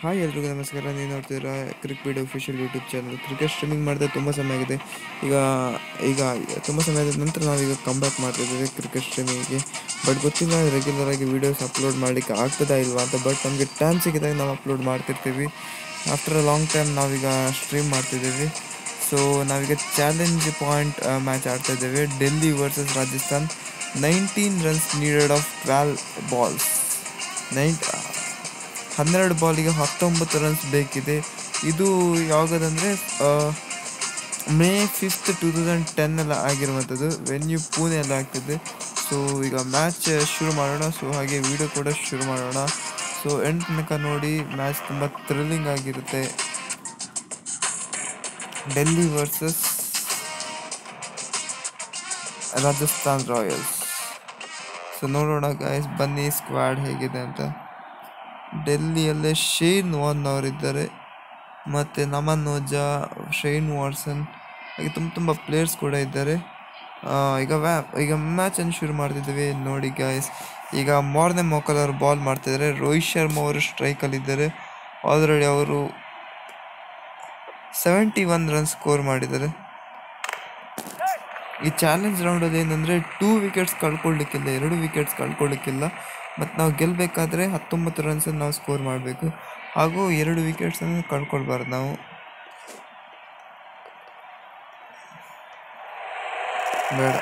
Hi ಎಲ್ರಿಗೂ ನಮಸ್ಕಾರ. ನೀವು ನೋಡ್ತಿದ್ದೀರಾ cricket official YouTube channel. Cricket streaming ಮಾಡಿದೆ ತುಂಬ ಸಮಯ ಆಗಿದೆ. ಈಗ ಈಗ ತುಂಬ ಸಮಯದ ನಂತರ ನಾವೀಗ ಕಮ್ಬ್ಯಾಕ್ ಮಾಡ್ತಿದ್ದೀವಿ ಕ್ರಿಕೆಟ್ ಸ್ಟ್ರೀಮಿಂಗಿಗೆ. ಬಟ್ ಗೊತ್ತಿಲ್ಲ ರೆಗ್ಯುಲರಾಗಿ ವೀಡಿಯೋಸ್ ಅಪ್ಲೋಡ್ ಮಾಡಲಿಕ್ಕೆ ಆಗ್ತದಾ ಇಲ್ವಾ ಅಂತ. ಬಟ್ ನಮಗೆ ಟೈಮ್ ಸಿಕ್ಕಿದಾಗ ನಾವು ಅಪ್ಲೋಡ್ ಮಾಡ್ತಿರ್ತೀವಿ. ಆಫ್ಟರ್ ಅ ಲಾಂಗ್ ಟೈಮ್ ನಾವೀಗ ಸ್ಟ್ರೀಮ್ ಮಾಡ್ತಿದ್ದೀವಿ. ಸೊ ನಾವೀಗ ಚಾಲೆಂಜ್ ಪಾಯಿಂಟ್ ಮ್ಯಾಚ್ ಆಡ್ತಾಯಿದ್ದೇವೆ. Delhi versus Rajasthan. 19 runs needed off 12 balls. 12 ಬಾಲಿಗೆ 19 ರನ್ಸ್ ಬೇಕಿದೆ. ಇದು ಯಾವಾಗದಂದರೆ May 5th 2010 ಆಗಿರುವಂಥದ್ದು. ವೆನ್ಯೂ ಪುಣೆ ಎಲ್ಲ ಆಗ್ತಿದೆ. ಸೊ ಈಗ ಮ್ಯಾಚ್ ಶುರು ಮಾಡೋಣ. ಸೊ ಹಾಗೆ ವಿಡಿಯೋ ಕೂಡ ಶುರು ಮಾಡೋಣ. ಸೊ ಎಂಡ್ ತನಕ ನೋಡಿ, ಮ್ಯಾಚ್ ತುಂಬ ಥ್ರಿಲ್ಲಿಂಗ್ ಆಗಿರುತ್ತೆ. Delhi versus Rajasthan Royals. So ನೋಡೋಣ ಗಾಯ್ಸ್, ಬನ್ನಿ ಸ್ಕ್ವಾಡ್ ಹೇಗಿದೆ ಅಂತ. ಡೆಲ್ಲಿಯಲ್ಲೇ ಶೇನ್ ವಾರ್ನ್ ಅವರಿದ್ದಾರೆ, ಮತ್ತು ನಮನ್ ಓಜಾ, ಶೇನ್ ವಾಟ್ಸನ್, ಹಾಗೆ ತುಂಬ ಪ್ಲೇಯರ್ಸ್ ಕೂಡ ಇದ್ದಾರೆ. ಈಗ ಮ್ಯಾಚನ್ನು ಶುರು ಮಾಡ್ತಿದ್ದೇವೆ. ನೋಡಿ ಗಾಯ್ಸ್, ಈಗ ಮಾರ್ನೆ ಮೊಕಲ್ ಅವರು ಬಾಲ್ ಮಾಡ್ತಿದ್ದಾರೆ. ರೋಹಿತ್ ಶರ್ಮಾ ಅವರು ಸ್ಟ್ರೈಕಲ್ಲಿದ್ದಾರೆ. ಆಲ್ರೆಡಿ ಅವರು 71 ರನ್ಸ್ ಸ್ಕೋರ್ ಮಾಡಿದ್ದಾರೆ. ಈ ಚಾಲೆಂಜ್ ರೌಂಡಲ್ಲಿ ಏನಂದರೆ 2 ವಿಕೆಟ್ಸ್ ಕಳ್ಕೊಳ್ಳಿಕ್ಕಿಲ್ಲ, 2 ವಿಕೆಟ್ಸ್ ಕಳ್ಕೊಳ್ಳಿಕ್ಕಿಲ್ಲ. ಮತ್ತು ನಾವು ಗೆಲ್ಲಬೇಕಾದ್ರೆ 19 ರನ್ಸನ್ನು ನಾವು ಸ್ಕೋರ್ ಮಾಡಬೇಕು. ಹಾಗೂ 2 ವಿಕೆಟ್ಸನ್ನು ಕಳ್ಕೊಳ್ಬಾರ್ದು ನಾವು. ಬೇಡ,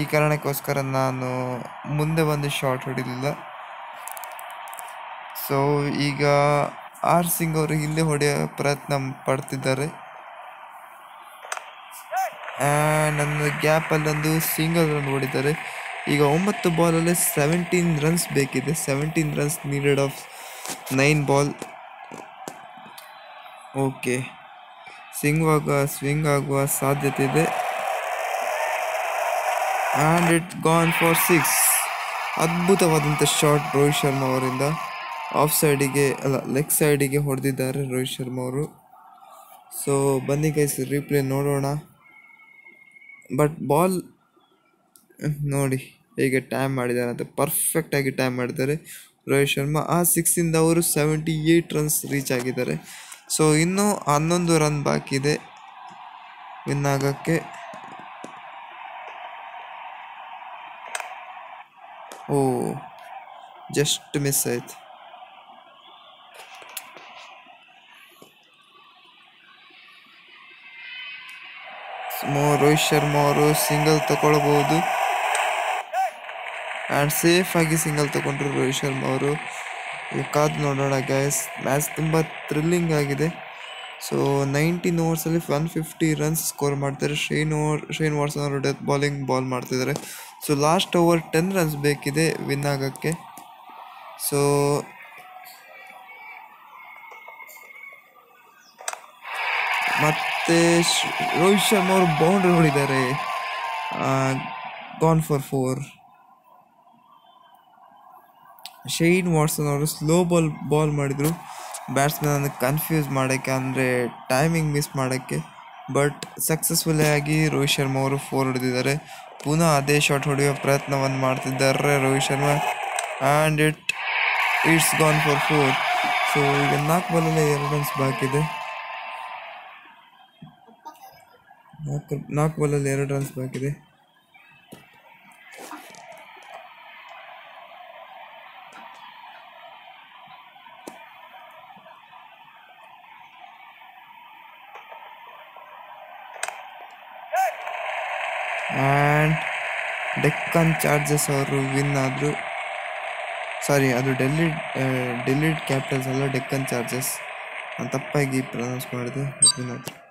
ಈ ಕಾರಣಕ್ಕೋಸ್ಕರ ನಾನು ಮುಂದೆ ಬಂದು ಶಾಟ್ ಹೊಡಿಲಿಲ್ಲ. ಸೊ ಈಗ ಆರ್ ಸಿಂಗ್ ಅವರು ಹಿಂದೆ ಹೊಡೆಯೋ ಪ್ರಯತ್ನ ಪಡ್ತಿದ್ದಾರೆ. ನನ್ನ ಗ್ಯಾಪಲ್ಲೊಂದು ಸಿಂಗಲ್ ರನ್ ಹೊಡಿತಾರೆ. ಈಗ 9 ಬಾಲಲ್ಲಿ 17 ರನ್ಸ್ ಬೇಕಿದೆ. 17 runs needed of 9 ball. Okay, swing ಆಗುವ ಸಾಧ್ಯತೆ ಇದೆ. And it gone for 6. ಅದ್ಭುತವಾದಂಥ ಶಾಟ್ ರೋಹಿತ್ ಶರ್ಮಾ ಅವರಿಂದ. ಲೆಗ್ ಸೈಡಿಗೆ ಹೊಡೆದಿದ್ದಾರೆ ರೋಹಿತ್ ಶರ್ಮಾ ಅವರು. ಸೊ ಬನ್ನಿ ಗೈಸ್, ರೀಪ್ಲೇ ನೋಡೋಣ. ಬಟ್ ಬಾಲ್ ನೋಡಿ ಹೇಗೆ ಟೈಮ್ ಮಾಡಿದ್ದಾರೆ ಅಂತ. ಪರ್ಫೆಕ್ಟಾಗಿ ಟೈಮ್ ಮಾಡಿದ್ದಾರೆ ರೋಹಿತ್ ಶರ್ಮಾ. ಆ 6ಇಂದ ಅವರು 78 ರನ್ಸ್ ರೀಚ್ ಆಗಿದ್ದಾರೆ. ಸೊ ಇನ್ನೂ 11 ರನ್ ಬಾಕಿ ಇದೆ ವಿನ್ ಆಗೋಕ್ಕೆ. ಓ, ಜಸ್ಟ್ ಮಿಸ್ ಆಯ್ತು. ರೋಹಿತ್ ಶರ್ಮಾ ಅವರು ಸಿಂಗಲ್ ತಗೊಳ್ಬಹುದು. ಆ್ಯಂಡ್ ಸೇಫ್ ಆಗಿ ಸಿಂಗಲ್ ತಗೊಂಡ್ರು ರೋಹಿತ್ ಶರ್ಮಾ ಅವರು. ಕಾದು ನೋಡೋಣ ಗೈಸ್, ಮ್ಯಾಚ್ ತುಂಬ ಥ್ರಿಲ್ಲಿಂಗ್ ಆಗಿದೆ. ಸೊ 19 ಓವರ್ಸಲ್ಲಿ 150 ರನ್ಸ್ ಸ್ಕೋರ್ ಮಾಡ್ತಾರೆ. ಶೇನ್ ವಾಟ್ಸನ್ ಅವರು ಡೆತ್ ಬಾಲ್ ಮಾಡ್ತಿದ್ದಾರೆ. ಸೊ ಲಾಸ್ಟ್ ಓವರ್ 10 ರನ್ಸ್ ಬೇಕಿದೆ ವಿನ್ ಆಗೋಕ್ಕೆ. ಸೊ ಮತ್ತೆ ರೋಹಿತ್ ಶರ್ಮಾ ಅವರು ಬೌಂಡ್ರಿ ಹೊಡಿದ್ದಾರೆ. Gone for 4. ಶೇನ್ ವಾಟ್ಸನ್ ಅವರು ಸ್ಲೋ ಬಾಲ್ ಮಾಡಿದರು ಬ್ಯಾಟ್ಸ್ಮನ್ ಕನ್ಫ್ಯೂಸ್ ಮಾಡೋಕ್ಕೆ, ಅಂದರೆ ಟೈಮಿಂಗ್ ಮಿಸ್ ಮಾಡೋಕ್ಕೆ. ಬಟ್ ಸಕ್ಸಸ್ಫುಲ್ ಆಗಿ ರೋಹಿತ್ ಶರ್ಮಾ ಅವರು 4 ಹೊಡೆದಿದ್ದಾರೆ. ಪುನಃ ಅದೇ ಶಾಟ್ ಹೊಡೆಯುವ ಪ್ರಯತ್ನವನ್ನು ಮಾಡ್ತಿದ್ದಾರೆ Rohit Sharma. And it's gone for 4. So ಈಗ 4 ಬಾಲಲ್ಲಿ 2 ರನ್ಸ್ ಬಾಕಿದೆ. 4 ಬಾಲಲ್ಲಿ 2 ರನ್ಸ್ ಬಾಕಿದೆ. ಆ್ಯಂಡ್ ಡೆಕ್ಕನ್ ಚಾರ್ಜರ್ಸ್ ಅವರು ವಿನ್ ಆದರು. ಸಾರಿ, ಅದು ಡೆಲ್ಲಿ ಕ್ಯಾಪಿಟಲ್ಸ್ ಅಲ್ಲ, ಡೆಕ್ಕನ್ ಚಾರ್ಜರ್ಸ್. ನಾನು ತಪ್ಪಾಗಿ ಪ್ರೊನೌನ್ಸ್ ಮಾಡಿದೆ. ವಿನ್ ಆದರು.